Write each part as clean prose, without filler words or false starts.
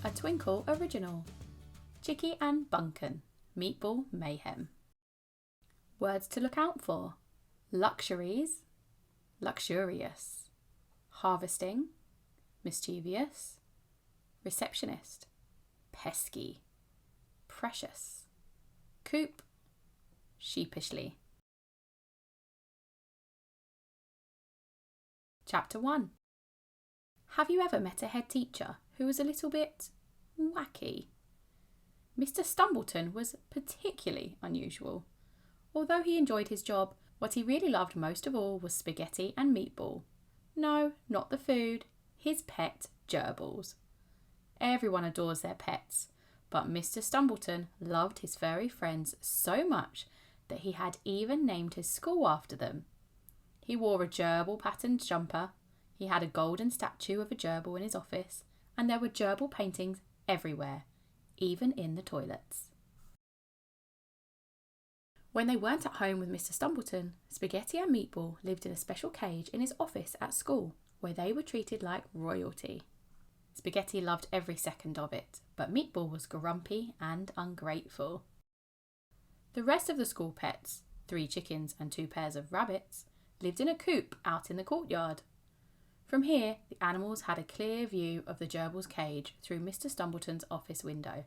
a Twinkl Original. Chicky and Bunken, Meatball Mayhem. Words to look out for: luxuries, luxurious, harvesting, mischievous, receptionist, pesky, precious, coop, sheepishly. Chapter 1. Have you ever met a head teacher who was a little bit wacky? Mr. Stumbleton was particularly unusual. Although he enjoyed his job, what he really loved most of all was spaghetti and meatball. No, not the food, his pet gerbils. Everyone adores their pets, but Mr. Stumbleton loved his furry friends so much that he had even named his school after them. He wore a gerbil patterned jumper, he had a golden statue of a gerbil in his office, and there were gerbil paintings everywhere, even in the toilets. When they weren't at home with Mr. Stumbleton, Spaghetti and Meatball lived in a special cage in his office at school, where they were treated like royalty. Spaghetti loved every second of it, but Meatball was grumpy and ungrateful. The rest of the school pets, 3 chickens and 2 pairs of rabbits, lived in a coop out in the courtyard. From here, the animals had a clear view of the gerbil's cage through Mr. Stumbleton's office window.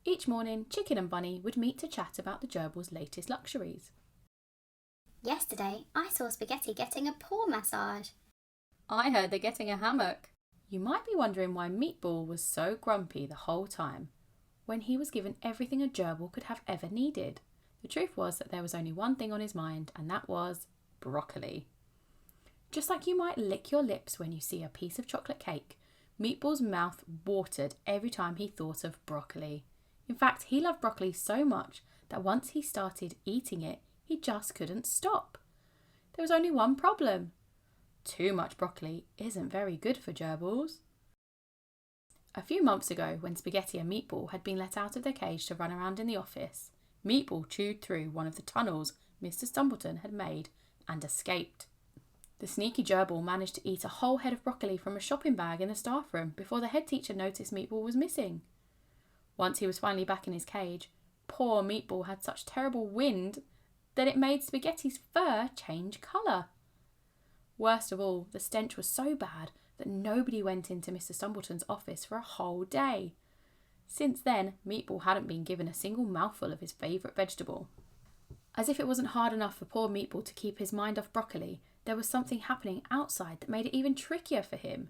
Each morning, Chicken and Bunny would meet to chat about the gerbil's latest luxuries. Yesterday, I saw Spaghetti getting a paw massage. I heard they're getting a hammock. You might be wondering why Meatball was so grumpy the whole time, when he was given everything a gerbil could have ever needed. The truth was that there was only one thing on his mind, and that was broccoli. Just like you might lick your lips when you see a piece of chocolate cake, Meatball's mouth watered every time he thought of broccoli. In fact, he loved broccoli so much that once he started eating it, he just couldn't stop. There was only one problem. Too much broccoli isn't very good for gerbils. A few months ago, when Spaghetti and Meatball had been let out of their cage to run around in the office, Meatball chewed through one of the tunnels Mr. Stumbleton had made and escaped. The sneaky gerbil managed to eat a whole head of broccoli from a shopping bag in the staff room before the head teacher noticed Meatball was missing. Once he was finally back in his cage, poor Meatball had such terrible wind that it made Spaghetti's fur change colour. Worst of all, the stench was so bad that nobody went into Mr. Stumbleton's office for a whole day. Since then, Meatball hadn't been given a single mouthful of his favourite vegetable. As if it wasn't hard enough for poor Meatball to keep his mind off broccoli, there was something happening outside that made it even trickier for him.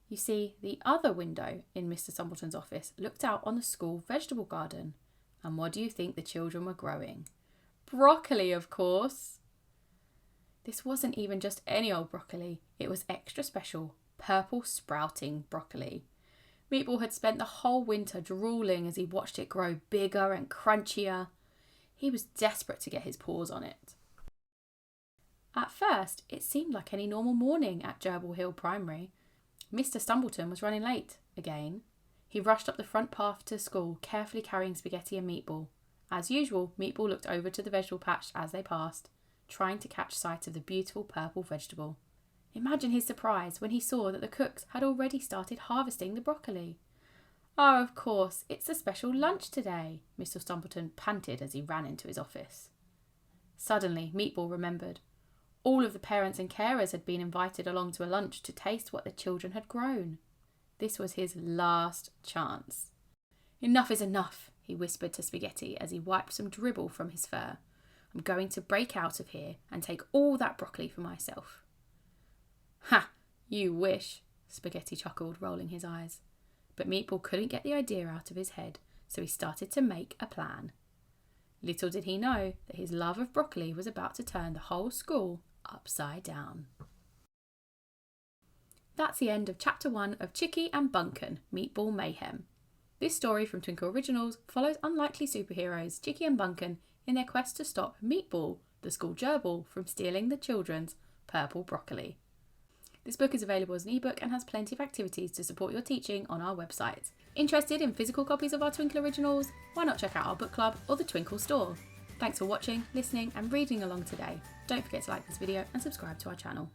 You see, the other window in Mr. Stumbleton's office looked out on the school vegetable garden. And what do you think the children were growing? Broccoli, of course! This wasn't even just any old broccoli, it was extra special, purple sprouting broccoli. Meatball had spent the whole winter drooling as he watched it grow bigger and crunchier. He was desperate to get his paws on it. At first, it seemed like any normal morning at Gerbil Hill Primary. Mr. Stumbleton was running late, again. He rushed up the front path to school, carefully carrying Spaghetti and Meatball. As usual, Meatball looked over to the vegetable patch as they passed, trying to catch sight of the beautiful purple vegetable. Imagine his surprise when he saw that the cooks had already started harvesting the broccoli. Oh, of course, it's a special lunch today, Mr. Stumbleton panted as he ran into his office. Suddenly, Meatball remembered. All of the parents and carers had been invited along to a lunch to taste what the children had grown. This was his last chance. Enough is enough, he whispered to Spaghetti as he wiped some dribble from his fur. I'm going to break out of here and take all that broccoli for myself. Ha! You wish, Spaghetti chuckled, rolling his eyes. But Meatball couldn't get the idea out of his head, so he started to make a plan. Little did he know that his love of broccoli was about to turn the whole school upside down. That's the end of Chapter 1 of Chicky and Bunken, Meatball Mayhem. This story from Twinkl Originals follows unlikely superheroes Chicky and Bunken in their quest to stop Meatball, the school gerbil, from stealing the children's purple broccoli. This book is available as an ebook and has plenty of activities to support your teaching on our website. Interested in physical copies of our Twinkl Originals? Why not check out our book club or the Twinkl store? Thanks for watching, listening and reading along today. Don't forget to like this video and subscribe to our channel.